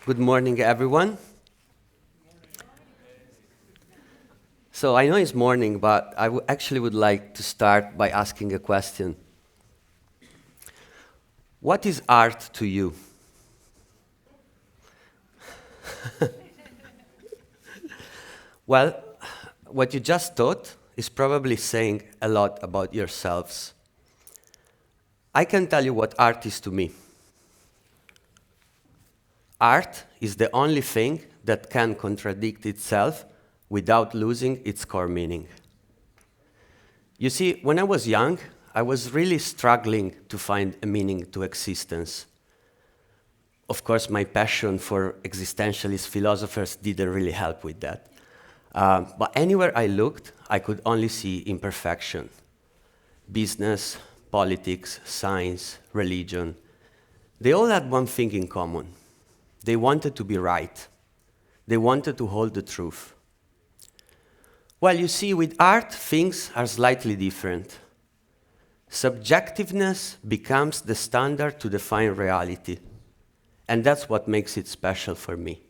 Good morning, everyone. So I know it's morning, but I actually would like to start by asking a question. What is art to you? Well, what you just thought is probably saying a lot about yourselves. I can tell you what art is to me. Art is the only thing that can contradict itself without losing its core meaning. You see, when I was young, I was really struggling to find a meaning to existence. Of course, my passion for existentialist philosophers didn't really help with that. But anywhere I looked, I could only see imperfection. Business, politics, science, religion, they all had one thing in common. They wanted to be right. They wanted to hold the truth. Well, you see, with art, things are slightly different. Subjectiveness becomes the standard to define reality. And that's what makes it special for me.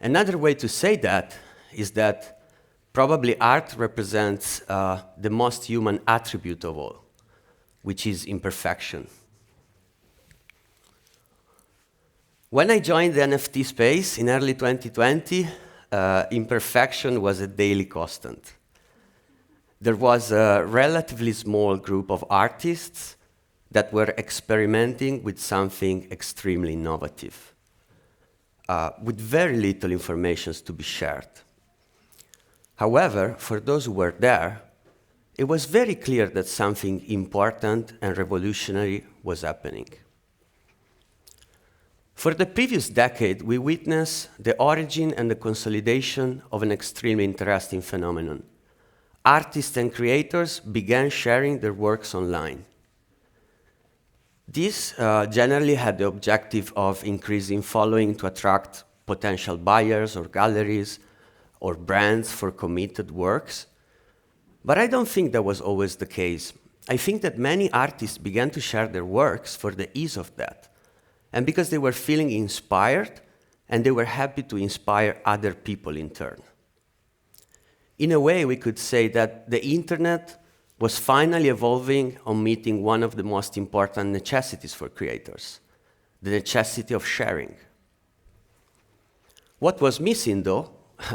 Another way to say that is that probably art represents the most human attribute of all, which is imperfection. When I joined the NFT space in early 2020, imperfection was a daily constant. There was a relatively small group of artists that were experimenting with something extremely innovative, with very little information to be shared. However, for those who were there, it was very clear that something important and revolutionary was happening. For the previous decade, we witnessed the origin and the consolidation of an extremely interesting phenomenon. Artists and creators began sharing their works online. This generally had the objective of increasing following to attract potential buyers or galleries or brands for committed works. But I don't think that was always the case. I think that many artists began to share their works for the ease of that, and because they were feeling inspired and they were happy to inspire other people in turn. In a way, we could say that the internet was finally evolving on meeting one of the most important necessities for creators, the necessity of sharing. What was missing, though,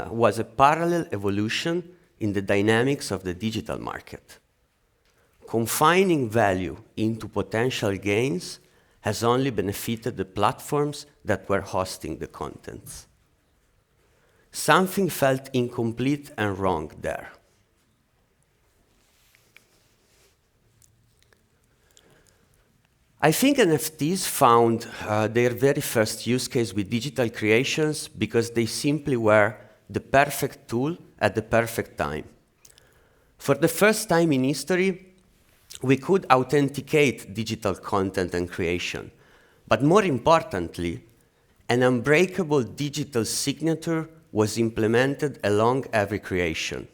was a parallel evolution in the dynamics of the digital market. Confining value into potential gains has only benefited the platforms that were hosting the contents. Something felt incomplete and wrong there. I think NFTs found their very first use case with digital creations because they simply were the perfect tool at the perfect time. For the first time in history, we could authenticate digital content and creation, but more importantly, an unbreakable digital signature was implemented along every creation.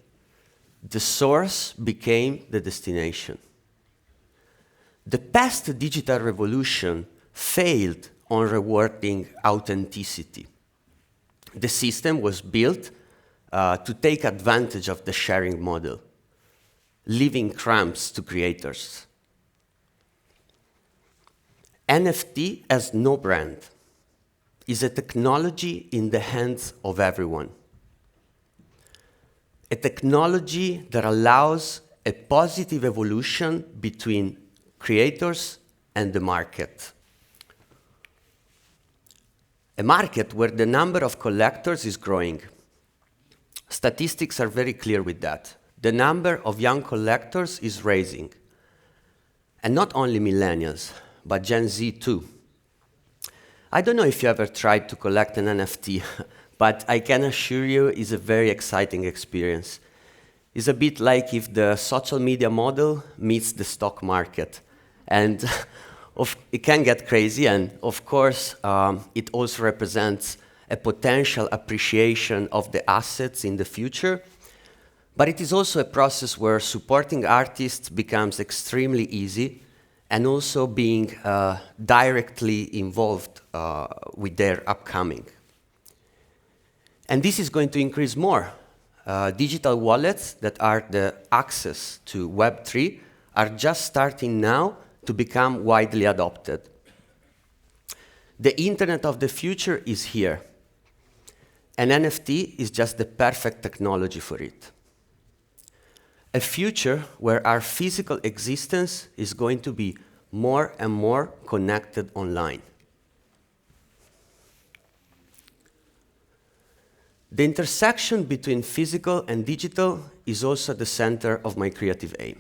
The source became the destination. The past digital revolution failed on rewarding authenticity. The system was built to take advantage of the sharing model, leaving crumbs to creators. NFT has no brand, is a technology in the hands of everyone. A technology that allows a positive evolution between creators and the market. A market where the number of collectors is growing. Statistics are very clear with that. The number of young collectors is rising. And not only millennials, but Gen Z too. I don't know if you ever tried to collect an NFT, but I can assure you it's a very exciting experience. It's a bit like if the social media model meets the stock market. And it can get crazy, and of course, it also represents a potential appreciation of the assets in the future. But it is also a process where supporting artists becomes extremely easy, and also being directly involved with their upcoming. And this is going to increase more. Digital wallets that are the access to Web3 are just starting now to become widely adopted. The Internet of the future is here, and NFT is just the perfect technology for it. A future where our physical existence is going to be more and more connected online. The intersection between physical and digital is also the center of my creative aim.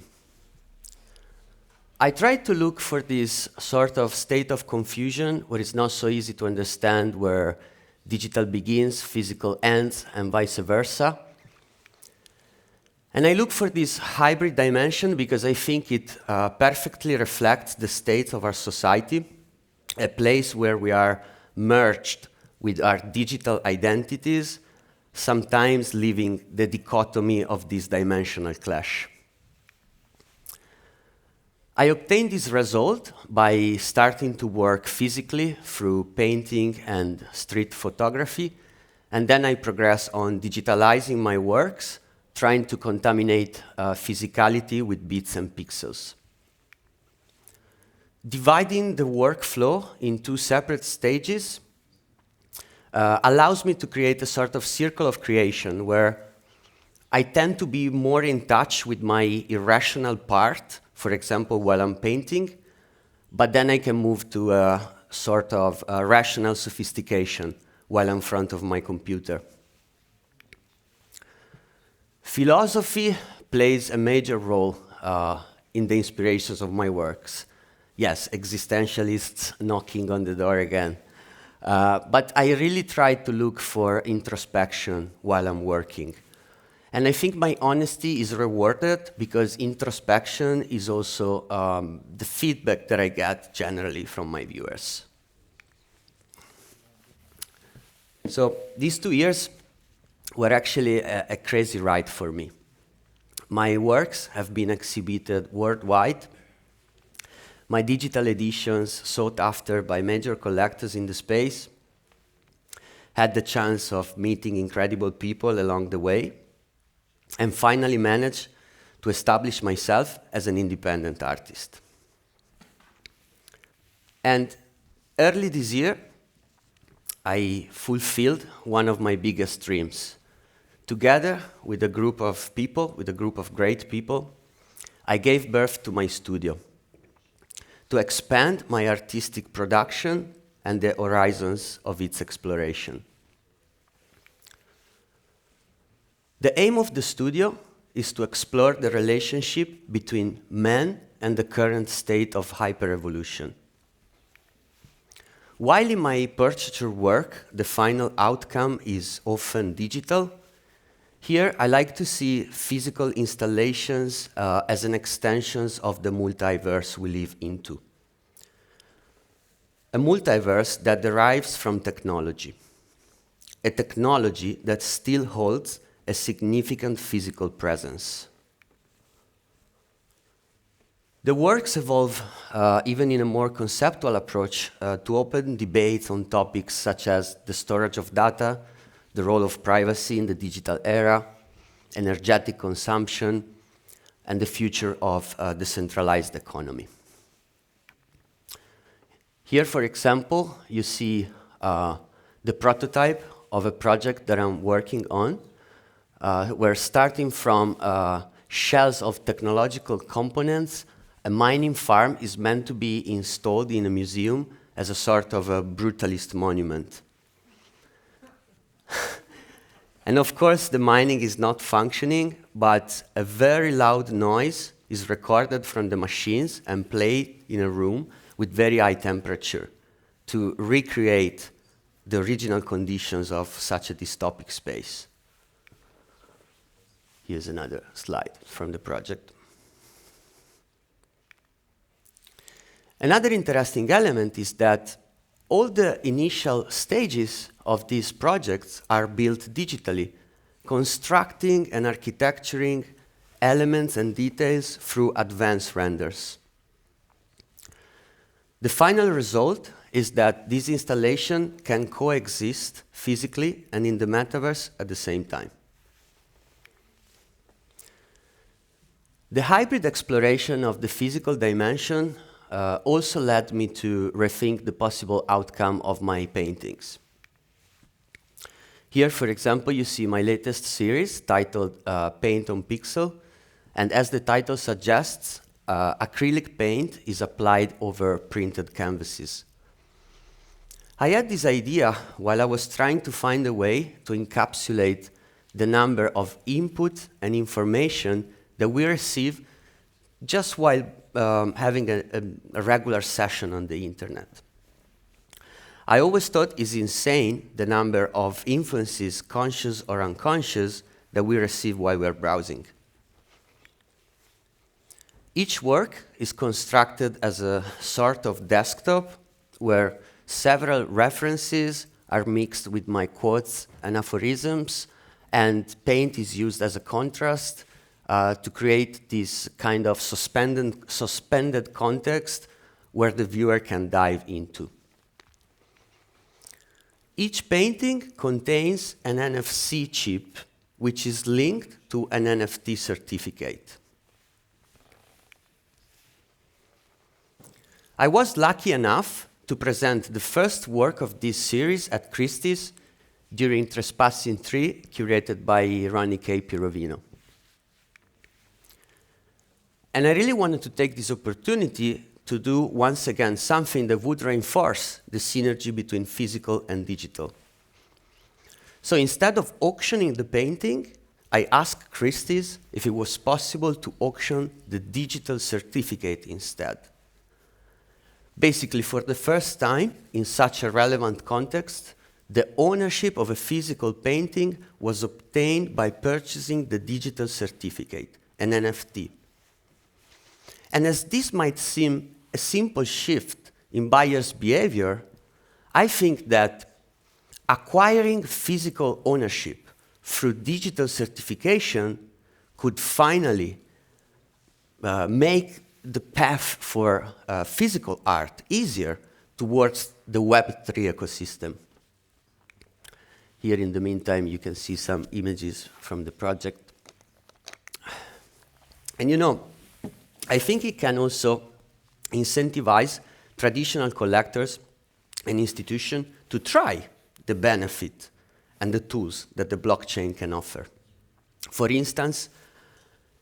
I tried to look for this sort of state of confusion where it's not so easy to understand where digital begins, physical ends, and vice versa. And I look for this hybrid dimension because I think it perfectly reflects the state of our society, a place where we are merged with our digital identities, sometimes leaving the dichotomy of this dimensional clash. I obtained this result by starting to work physically through painting and street photography, and then I progressed on digitalizing my works, trying to contaminate physicality with bits and pixels. Dividing the workflow in two separate stages allows me to create a sort of circle of creation where I tend to be more in touch with my irrational part, for example, while I'm painting, but then I can move to a sort of rational sophistication while I'm in front of my computer. Philosophy plays a major role in the inspirations of my works. Yes, existentialists knocking on the door again. But I really try to look for introspection while I'm working. And I think my honesty is rewarded because introspection is also the feedback that I get generally from my viewers. So these 2 years were actually a crazy ride for me. My works have been exhibited worldwide. My digital editions, sought after by major collectors in the space, had the chance of meeting incredible people along the way, and finally managed to establish myself as an independent artist. And early this year, I fulfilled one of my biggest dreams. Together with a group of people, with a group of great people, I gave birth to my studio to expand my artistic production and the horizons of its exploration. The aim of the studio is to explore the relationship between man and the current state of hyper-evolution. While in my portraiture work, the final outcome is often digital, here I like to see physical installations as an extension of the multiverse we live into. A multiverse that derives from technology. A technology that still holds a significant physical presence. The works evolve, even in a more conceptual approach, to open debates on topics such as the storage of data, the role of privacy in the digital era, energetic consumption, and the future of the decentralized economy. Here, for example, you see the prototype of a project that I'm working on. We're starting from shells of technological components. A mining farm is meant to be installed in a museum as a sort of a brutalist monument. And of course, the mining is not functioning, but a very loud noise is recorded from the machines and played in a room with very high temperature to recreate the original conditions of such a dystopic space. Here's another slide from the project. Another interesting element is that all the initial stages of these projects are built digitally, constructing and architecturing elements and details through advanced renders. The final result is that this installation can coexist physically and in the metaverse at the same time. The hybrid exploration of the physical dimension also led me to rethink the possible outcome of my paintings. Here, for example, you see my latest series titled Paint on Pixel, and as the title suggests, acrylic paint is applied over printed canvases. I had this idea while I was trying to find a way to encapsulate the number of input and information that we receive just while having a regular session on the internet. I always thought it's insane the number of influences, conscious or unconscious, that we receive while we're browsing. Each work is constructed as a sort of desktop where several references are mixed with my quotes and aphorisms, and paint is used as a contrast to create this kind of suspended context where the viewer can dive into. Each painting contains an NFC chip, which is linked to an NFT certificate. I was lucky enough to present the first work of this series at Christie's during Trespassing 3, curated by Ronnie K. Pirovino. And I really wanted to take this opportunity to do, once again, something that would reinforce the synergy between physical and digital. So instead of auctioning the painting, I asked Christie's if it was possible to auction the digital certificate instead. Basically, for the first time, in such a relevant context, the ownership of a physical painting was obtained by purchasing the digital certificate, an NFT. And as this might seem a simple shift in buyers' behavior, I think that acquiring physical ownership through digital certification could finally make the path for physical art easier towards the Web3 ecosystem. Here, in the meantime, you can see some images from the project. And you know, I think it can also incentivize traditional collectors and institutions to try the benefit and the tools that the blockchain can offer. For instance,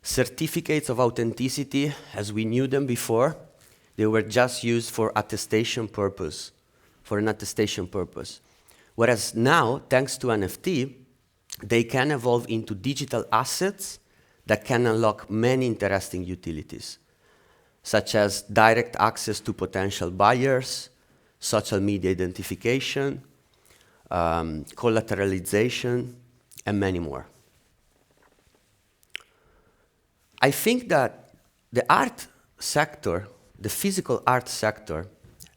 certificates of authenticity, as we knew them before, they were just used for attestation purpose, for an attestation purpose. Whereas now, thanks to NFT, they can evolve into digital assets that can unlock many interesting utilities, such as direct access to potential buyers, social media identification, collateralization, and many more. I think that the art sector, the physical art sector,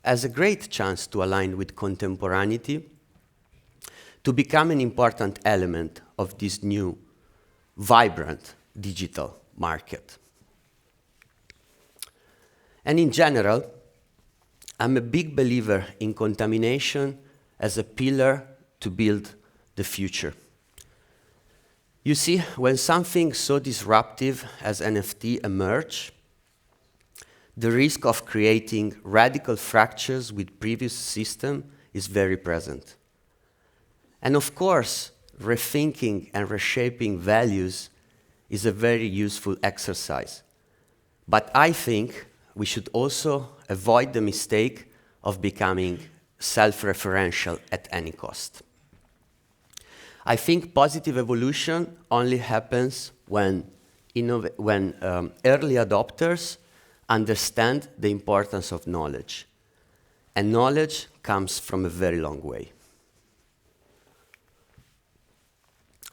has a great chance to align with contemporaneity, to become an important element of this new, vibrant digital market. And in general, I'm a big believer in contamination as a pillar to build the future. You see, when something so disruptive as NFT emerge, the risk of creating radical fractures with previous system is very present. And of course, rethinking and reshaping values is a very useful exercise. But I think we should also avoid the mistake of becoming self-referential at any cost. I think positive evolution only happens when early adopters understand the importance of knowledge. And knowledge comes from a very long way.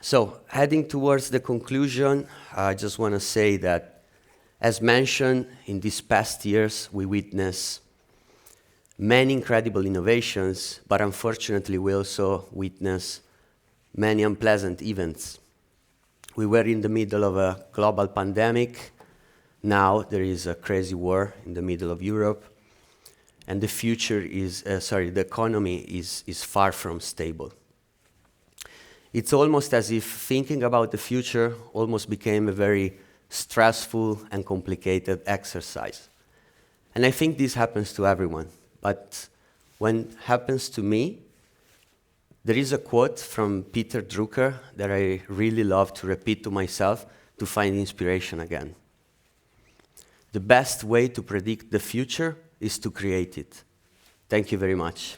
So, heading towards the conclusion, I just want to say that, as mentioned, in these past years, we witnessed many incredible innovations, but unfortunately, we also witnessed many unpleasant events. We were in the middle of a global pandemic. Now there is a crazy war in the middle of Europe. and the future is, the economy is far from stable. It's almost as if thinking about the future almost became a very stressful and complicated exercise. And I think this happens to everyone. But when it happens to me, there is a quote from Peter Drucker that I really love to repeat to myself to find inspiration again. The best way to predict the future is to create it. Thank you very much.